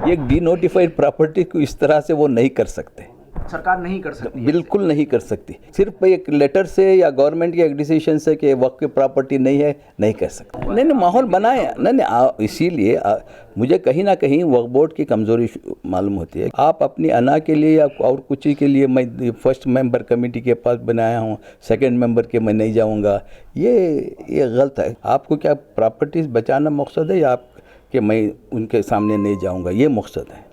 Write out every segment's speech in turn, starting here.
ये denotified property को इस तरह से वो नहीं कर सकते, सरकार नहीं कर सकती है बिल्कुल नहीं कर सकती। सिर्फ एक लेटर से या गवर्नमेंट के एक डिसीजन से कि वक्त की प्रॉपर्टी नहीं है, नहीं कर सकते। नहीं नहीं, माहौल बनाया नहीं, इसीलिए मुझे कहीं ना कहीं वक्फ बोर्ड की कमज़ोरी मालूम होती है। आप अपनी अना के लिए या और कुछ के लिए मैं फर्स्ट मेंबर कमेटी के पास बनाया हूँ, सेकंड मेंबर के मैं नहीं जाऊँगा, ये गलत है। आपको क्या प्रॉपर्टीज़ बचाना मकसद है या आप कि मैं उनके सामने नहीं जाऊँगा, ये मकसद है।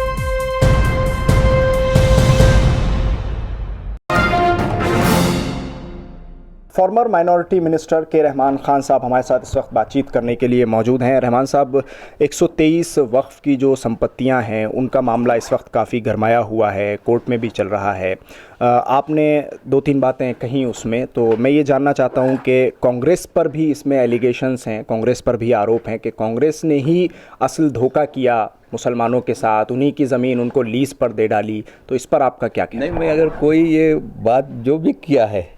फॉर्मर माइनॉरिटी मिनिस्टर के रहमान ख़ान साहब हमारे साथ इस वक्त बातचीत करने के लिए मौजूद हैं। रहमान साहब, 123 वक्फ़ की जो संपत्तियां हैं उनका मामला इस वक्त काफ़ी गरमाया हुआ है, कोर्ट में भी चल रहा है। आपने 2-3 बातें कहीं उसमें, तो मैं ये जानना चाहता हूं कि कांग्रेस पर भी इसमें एलिगेशंस हैं, कांग्रेस पर भी आरोप हैं कि कांग्रेस ने ही असल धोखा किया मुसलमानों के साथ, उन्हीं की ज़मीन उनको लीज़ पर दे डाली। तो इस पर आपका क्या कहना है? नहीं, मैं अगर कोई ये बात जो भी किया है,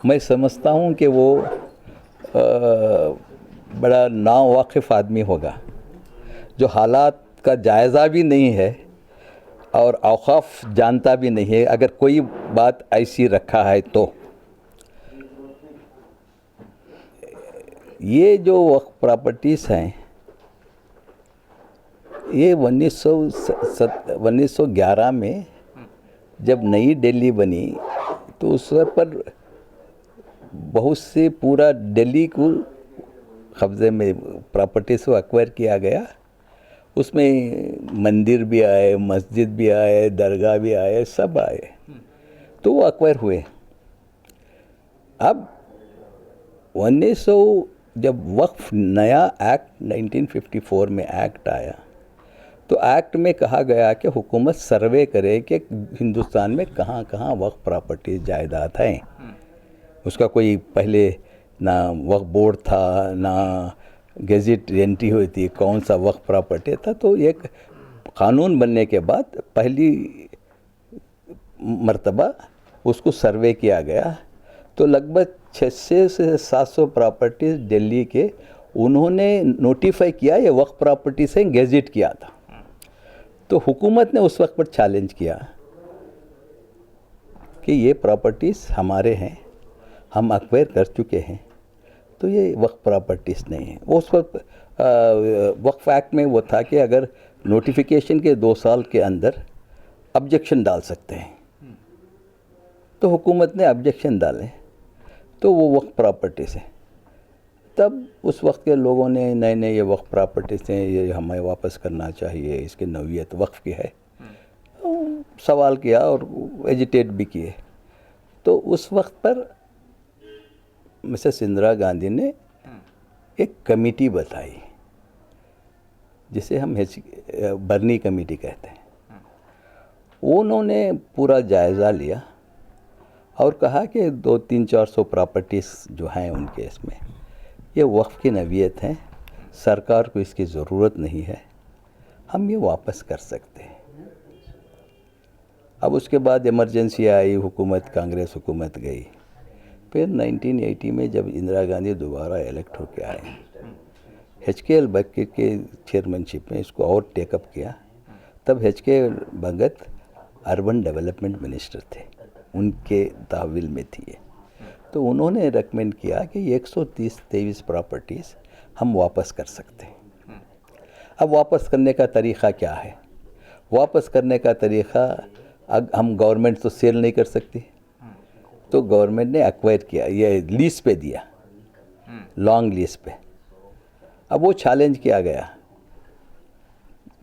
मैं समझता हूँ कि वो बड़ा नावाकिफ़ आदमी होगा, जो हालात का जायज़ा भी नहीं है और औक़ाफ़ जानता भी नहीं है। अगर कोई बात ऐसी रखा है तो ये जो वक्फ प्रॉपर्टीज़ हैं, ये 1911 में जब नई दिल्ली बनी तो उस पर बहुत से पूरा दिल्ली को कब्ज़े में प्रॉपर्टीज़ को एक्वायर किया गया। उसमें मंदिर भी आए, मस्जिद भी आए, दरगाह भी आए, सब आए, तो वो एक्वायर हुए। अब 1900 जब वक्फ नया एक्ट 1954 में एक्ट आया, तो एक्ट में कहा गया कि हुकूमत सर्वे करे कि हिंदुस्तान में कहाँ कहाँ वक्फ प्रॉपर्टीज़ जायदाद हैं। उसका कोई पहले ना वक्फ बोर्ड था, ना गेजेट एंट्री हुई थी कौन सा वक्फ प्रॉपर्टी था। तो एक कानून बनने के बाद पहली मर्तबा उसको सर्वे किया गया, तो लगभग 600 से 700 प्रॉपर्टीज़ दिल्ली के उन्होंने नोटिफाई किया, ये वक्फ प्रॉपर्टी से गेजेट किया था। तो हुकूमत ने उस वक्त पर चैलेंज किया कि ये प्रॉपर्टीज़ हमारे हैं, हम एक्वायर कर चुके हैं, तो ये वक्फ प्रॉपर्टीज़ नहीं है। उस वक्त वक्फ एक्ट में वो था कि अगर नोटिफिकेशन के 2 साल के अंदर ऑब्जेक्शन डाल सकते हैं, तो हुकूमत ने ऑब्जेक्शन डाले, तो वो वक्फ प्रॉपर्टीज़ है। तब उस वक्त के लोगों ने नए ये वक्फ प्रॉपर्टीज़ हैं, ये हमें वापस करना चाहिए, इसकी नौइयत वक्फ की है, तो सवाल किया और एजिटेट भी किए। तो उस वक्त पर मिसेस इंदिरा गांधी ने एक कमेटी बताई, जिसे हम बर्नी कमेटी कहते हैं। उन्होंने पूरा जायज़ा लिया और कहा कि 200-400 प्रॉपर्टीज़ जो हैं उनके इसमें ये वक्फ की नवीयत हैं, सरकार को इसकी ज़रूरत नहीं है, हम ये वापस कर सकते हैं। अब उसके बाद इमरजेंसी आई, हुकूमत कांग्रेस हुकूमत गई। फिर 1980 में जब इंदिरा गांधी दोबारा इलेक्ट होकर आए, HKL भगत के चेयरमैनशिप में इसको और टेकअप किया। तब HKL भगत अर्बन डेवलपमेंट मिनिस्टर थे, उनके ताविल में थी ये। तो उन्होंने रेकमेंड किया कि 123 प्रॉपर्टीज़ हम वापस कर सकते हैं। अब वापस करने का तरीक़ा क्या है? वापस करने का तरीक़ा, हम गवर्नमेंट तो सेल नहीं कर सकती, तो गवर्नमेंट ने एक्वायर किया, ये लीज़ पे दिया, लॉन्ग लीज़ पे। अब वो चैलेंज किया गया,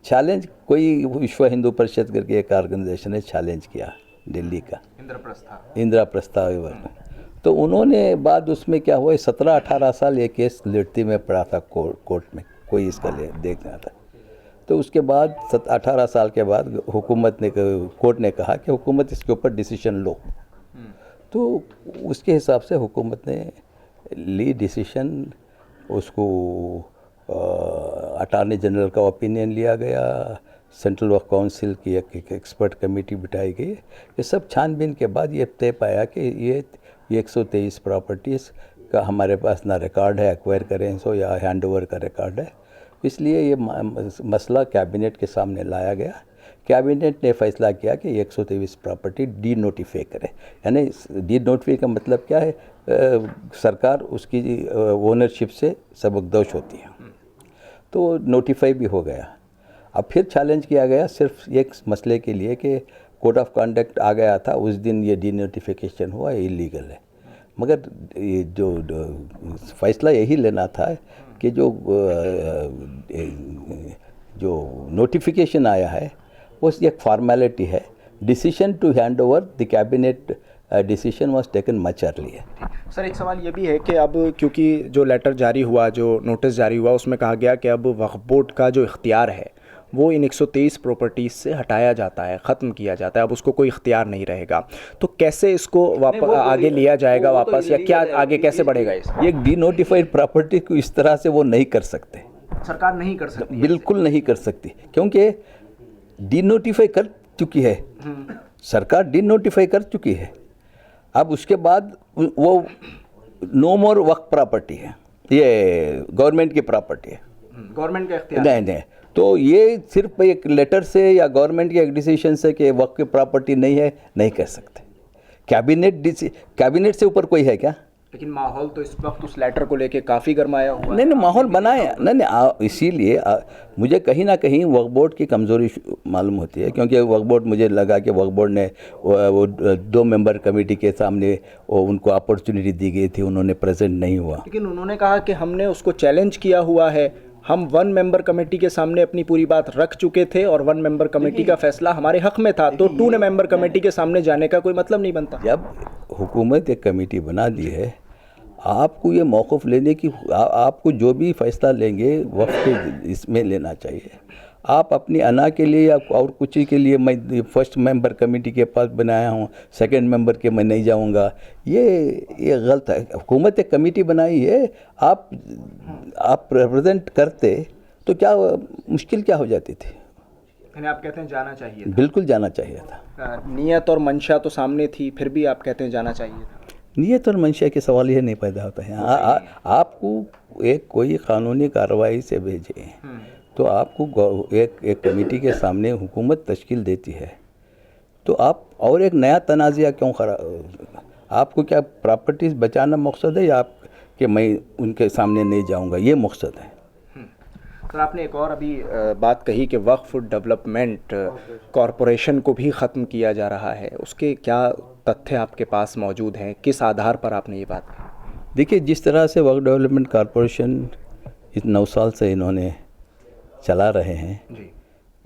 चैलेंज कोई विश्व हिंदू परिषद करके एक ऑर्गेनाइजेशन ने चैलेंज किया दिल्ली का, इंद्रप्रस्थ। तो उन्होंने बाद उसमें क्या हुआ, 17-18 साल ये केस लड़ती में पड़ा था कोर्ट में, कोई इसका देखना था। तो उसके बाद 18 साल के बाद हुकूमत ने, कोर्ट ने कहा कि हुकूमत इसके ऊपर डिसीजन लो। तो उसके हिसाब से हुकूमत ने ली डिसीजन, उसको अटॉर्नी जनरल का ओपिनियन लिया गया, सेंट्रल वक्फ काउंसिल की एक एक्सपर्ट कमेटी बिठाई गई। ये सब छानबीन के बाद ये तय पाया कि ये 123 प्रॉपर्टीज़ का हमारे पास ना रिकॉर्ड है एक्वायर करें सो या हैंड ओवर का रिकॉर्ड है, इसलिए ये मसला कैबिनेट के सामने लाया गया। कैबिनेट ने फैसला किया कि 123 प्रॉपर्टी डी नोटिफाई करे। यानी डी नोटिफाई का मतलब क्या है, सरकार उसकी ओनरशिप से सबकदोश होती है, तो नोटिफाई भी हो गया। अब फिर चैलेंज किया गया सिर्फ एक मसले के लिए कि कोड ऑफ कंडक्ट आ गया था, उस दिन ये डी नोटिफिकेशन हुआ, इलीगल है। मगर ये जो फैसला यही लेना था कि जो नोटिफिकेशन आया है वो एक फॉर्मेलिटी है। Decision to hand over the cabinet decision was taken much earlier. Sir, एक सवाल ये भी है कि अब क्योंकि जो लेटर जारी हुआ, जो नोटिस जारी हुआ, उसमें कहा गया कि अब वक्फ बोर्ड का जो इख्तियार है वो इन 123 प्रॉपर्टीज़ से हटाया जाता है, ख़त्म किया जाता है, अब उसको कोई इख्तियार नहीं रहेगा। तो कैसे इसको वापस आगे लिया जाएगा वापस, या क्या आगे कैसे बढ़ेगा इस? ये डी नोटिफाइड प्रॉपर्टी को इस तरह से वो नहीं कर सकते, सरकार नहीं कर सकती, बिल्कुल नहीं कर सकती, क्योंकि डी नोटिफाई कर चुकी है सरकार, डी नोटिफाई कर चुकी है। अब उसके बाद वो नो मोर वक्फ प्रॉपर्टी है, ये गवर्नमेंट की प्रॉपर्टी है, गवर्नमेंट का इख्तियार नहीं। तो ये सिर्फ एक लेटर से या गवर्नमेंट के एक डिसीजन से कि वक्फ की प्रॉपर्टी नहीं है, नहीं कह सकते। कैबिनेट से ऊपर कोई है क्या? लेकिन माहौल तो इस वक्त उस लेटर को लेके काफ़ी गरमाया हुआ नहीं, माहौल बनाया नहीं, इसीलिए मुझे कहीं ना कहीं वक्फ बोर्ड की कमज़ोरी मालूम होती है, क्योंकि वक्फ बोर्ड, मुझे लगा कि वक्फ बोर्ड ने वो 2 मेंबर कमेटी के सामने उनको अपॉर्चुनिटी दी गई थी, उन्होंने प्रेजेंट नहीं हुआ। लेकिन उन्होंने कहा कि हमने उसको चैलेंज किया हुआ है, हम 1 मेंबर कमेटी के सामने अपनी पूरी बात रख चुके थे और 1 मेंबर कमेटी का फैसला हमारे हक में था, तो 2 मेंबर कमेटी के सामने जाने का कोई मतलब नहीं बनता। जब हुकूमत एक कमेटी बना दी है, आपको ये मौक़िफ़ लेने की, आपको जो भी फ़ैसला लेंगे वक्त के इसमें लेना चाहिए। आप अपनी अना के लिए या और कुछ के लिए मैं फर्स्ट मेंबर कमेटी के पास बनाया हूँ, सेकंड मेंबर के मैं नहीं जाऊँगा, ये गलत है। हुकूमत एक कमेटी बनाई है, आप रिप्रेजेंट करते तो क्या मुश्किल क्या हो जाती थी? यानी आप कहते हैं जाना चाहिए था? बिल्कुल जाना चाहिए था। नीयत और मंशा तो सामने थी, फिर भी आप कहते हैं जाना चाहिए था? नीयत और मंशा के सवाल ये नहीं पैदा होता है। आपको एक कोई कानूनी कार्रवाई से भेजे तो आपको एक कमेटी के सामने हुकूमत तश्कील देती है, तो आप और एक नया तनाज़ा क्यों खड़ा? आपको क्या प्रॉपर्टीज़ बचाना मकसद है, या आप कि मैं उनके सामने नहीं जाऊंगा, ये मकसद है? सर, आपने एक और अभी बात कही कि वक्फ डेवलपमेंट कॉरपोरेशन को भी ख़त्म किया जा रहा है, उसके क्या तथ्य आपके पास मौजूद हैं, किस आधार पर आपने ये बात कही? देखिए, जिस तरह से वक्फ डेवलपमेंट कॉरपोरेशन इस 9 साल से इन्होंने चला रहे हैं जी,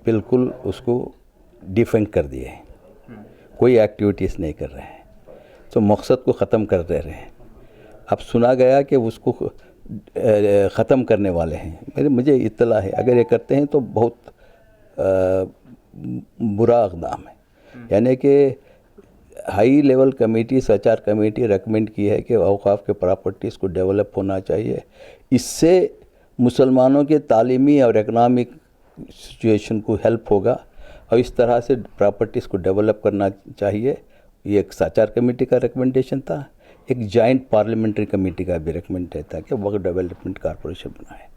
बिल्कुल उसको डिफेंड कर दिए हैं, कोई एक्टिविटीज़ नहीं कर रहे हैं, तो मकसद को ख़त्म कर दे रहे हैं। अब सुना गया कि उसको ख़त्म करने वाले हैं, मुझे इत्तला है, अगर ये करते हैं तो बहुत बुरा इक़दाम है। यानी कि high level committee, सचार committee recommend की है कि औक़ाफ़ के प्रॉपर्टीज़ को डेवलप होना चाहिए, इससे मुसलमानों के तालीमी और इकनॉमिक सिचुएशन को हेल्प होगा, और इस तरह से प्रॉपर्टीज़ को डेवलप करना चाहिए। ये एक सचार कमेटी का रिकमेंडेशन था, एक जॉइंट पार्लियामेंट्री कमेटी का भी रिकमेंडेशन था कि वक्फ डेवलपमेंट कॉरपोरेशन बनाए।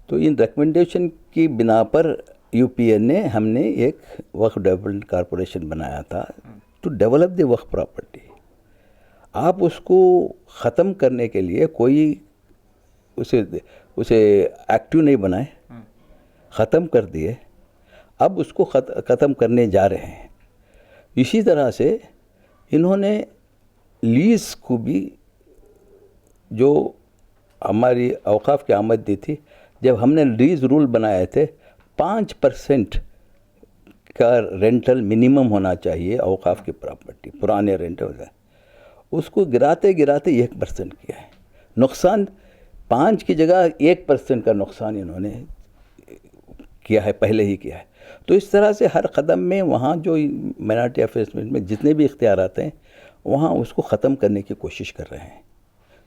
तो इन रिकमेंडेशन की बिना पर यूपीए ने हमने एक वक्फ डेवलपमेंट कॉरपोरेशन बनाया था to develop the waqf property. आप उसको ख़त्म करने के लिए कोई उसे एक्टिव नहीं बनाए, ख़त्म कर दिए, अब उसको ख़त्म करने जा रहे हैं। इसी तरह से इन्होंने लीज़ को भी, जो हमारी औक़ाफ़ की आमद दी थी, जब हमने लीज़ रूल बनाए थे 5% का रेंटल मिनिमम होना चाहिए औक़ाफ़ की प्रॉपर्टी, पुराने रेंटल है, उसको गिराते गिराते 1% किया है। नुकसान 5 की जगह 1% का नुकसान इन्होंने किया है, पहले ही किया है। तो इस तरह से हर कदम में वहाँ जो माइनॉरिटी अफेयर्स में जितने भी इख्तियार आते हैं वहाँ उसको ख़त्म करने की कोशिश कर रहे हैं।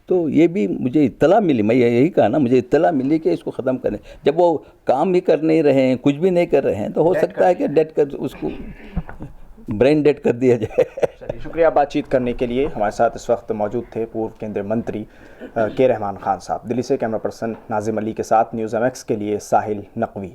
तो ये भी मुझे इत्तला मिली, मैं यही कहा ना, मुझे इत्तला मिली कि इसको ख़त्म करें। जब वो काम भी कर नहीं रहे हैं, कुछ भी नहीं कर रहे हैं, तो हो सकता है कि डेड कर, उसको ब्रेन डेड कर दिया जाए। चलिए शुक्रिया बातचीत करने के लिए। हमारे साथ इस वक्त मौजूद थे पूर्व केंद्रीय मंत्री के रहमान खान साहब। दिल्ली से कैमरा पर्सन नाजिम अली के साथ न्यूज़ MX के लिए साहिल नकवी।